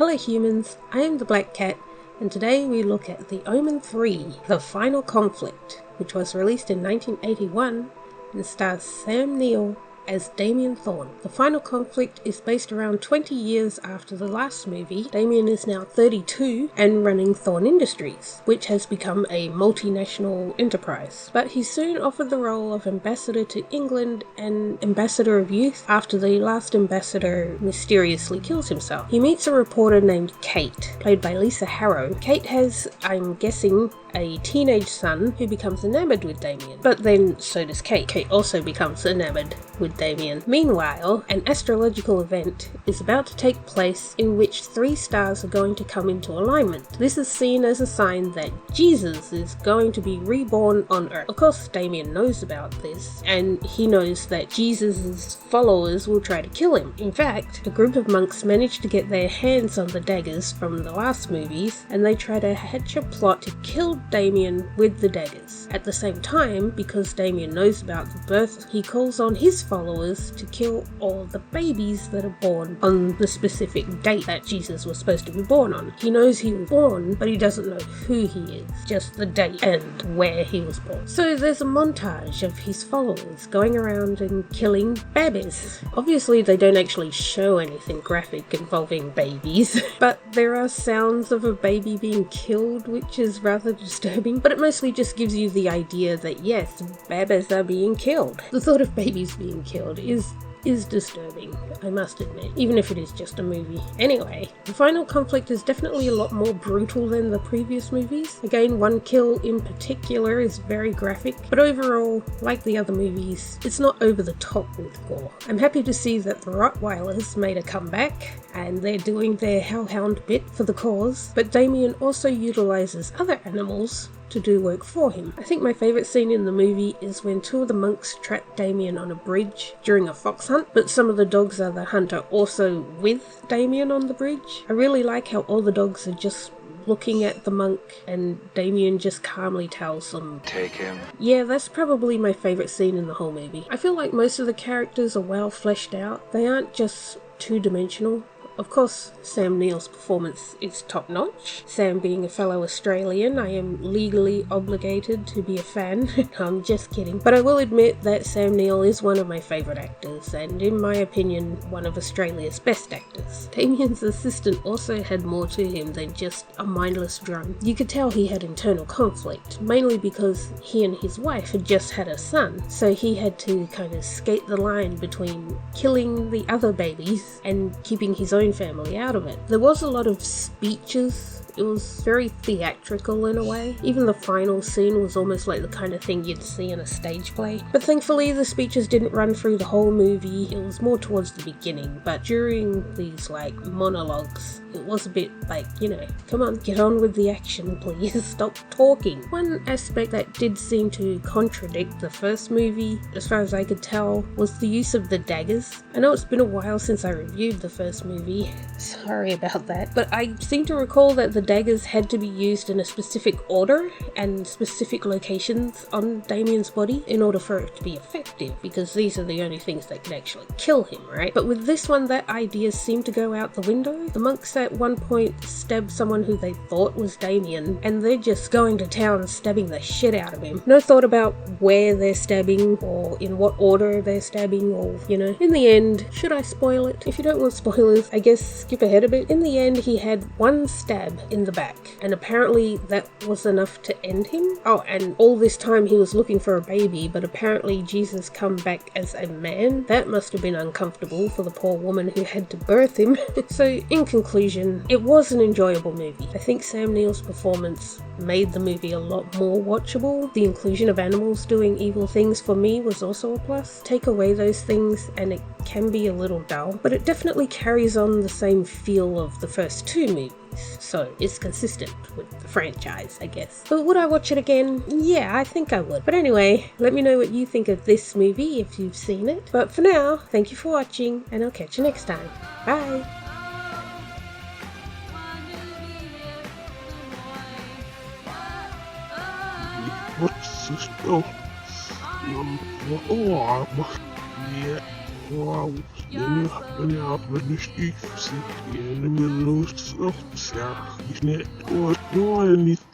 Hello humans, I am the Black Cat, and today we look at the Omen 3, The Final Conflict, which was released in 1981 and stars Sam Neill as Damien Thorn. The Final Conflict is based around 20 years after the last movie. Damien is now 32 and running Thorn Industries, which has become a multinational enterprise. But he's soon offered the role of ambassador to England and ambassador of youth after the last ambassador mysteriously kills himself. He meets a reporter named Kate, played by Lisa Harrow. Kate has, I'm guessing, a teenage son who becomes enamored with Damien. But then so does Kate. Kate also becomes enamored with Damien. Meanwhile, an astrological event is about to take place in which 3 stars are going to come into alignment. This is seen as a sign that Jesus is going to be reborn on Earth. Of course, Damien knows about this, and he knows that Jesus' followers will try to kill him. In fact, a group of monks manage to get their hands on the daggers from the last movies, and they try to hatch a plot to kill Damien with the daggers. At the same time, because Damien knows about the birth, he calls on his followers to kill all the babies that are born on the specific date that Jesus was supposed to be born on. He knows he was born, but he doesn't know who he is, just the date and where he was born. So there's a montage of his followers going around and killing babies. Obviously they don't actually show anything graphic involving babies, but there are sounds of a baby being killed, which is rather disturbing, but it mostly just gives you the idea that yes, babies are being killed. The thought of babies being killed is disturbing, I must admit, even if it is just a movie. Anyway, the Final Conflict is definitely a lot more brutal than the previous movies. Again, one kill in particular is very graphic, but overall, like the other movies, it's not over the top with gore. I'm happy to see that the Rottweilers made a comeback, and they're doing their hellhound bit for the cause, but Damien also utilizes other animals to do work for him. I think my favourite scene in the movie is when 2 of the monks trap Damien on a bridge during a fox hunt, but some of the dogs of the hunt are also with Damien on the bridge. I really like how all the dogs are just looking at the monk and Damien just calmly tells them, "Take him." Yeah, that's probably my favourite scene in the whole movie. I feel like most of the characters are well fleshed out. They aren't just two-dimensional. Of course, Sam Neill's performance is top-notch. Sam being a fellow Australian, I am legally obligated to be a fan. I'm just kidding. But I will admit that Sam Neill is one of my favourite actors, and in my opinion, one of Australia's best actors. Damien's assistant also had more to him than just a mindless drone. You could tell he had internal conflict, mainly because he and his wife had just had a son, so he had to kind of skate the line between killing the other babies and keeping his own family out of it. There was a lot of speeches. It was very theatrical in a way. Even the final scene was almost like the kind of thing you'd see in a stage play. But thankfully the speeches didn't run through the whole movie. It was more towards the beginning, but during these monologues, it was a bit like, come on, get on with the action please, stop talking. One aspect that did seem to contradict the first movie, as far as I could tell, was the use of the daggers. I know it's been a while since I reviewed the first movie, sorry about that, but I seem to recall that the daggers had to be used in a specific order and specific locations on Damien's body in order for it to be effective, because these are the only things that can actually kill him, right? But with this one, that idea seemed to go out the window. The monks at one point stab someone who they thought was Damien, and they're just going to town stabbing the shit out of him. No thought about where they're stabbing or in what order they're stabbing, or in the end, should I spoil it? If you don't want spoilers, I guess skip ahead a bit. In the end, he had one stab in the back, and apparently that was enough to end him. Oh, and all this time he was looking for a baby, but apparently Jesus come back as a man. That must have been uncomfortable for the poor woman who had to birth him. So in conclusion, it was an enjoyable movie. I think Sam Neill's performance made the movie a lot more watchable. The inclusion of animals doing evil things for me was also a plus. Take away those things and it can be a little dull, but it definitely carries on the same feel of the first 2 movies. So it's consistent with the franchise, I guess. But would I watch it again? Yeah, I think I would. But anyway, let me know what you think of this movie if you've seen it. But for now, thank you for watching, and I'll catch you next time. Bye! What's this stuff? Yeah. Wow, then I'll finish the city in the middle of yeah, he's not doing anything.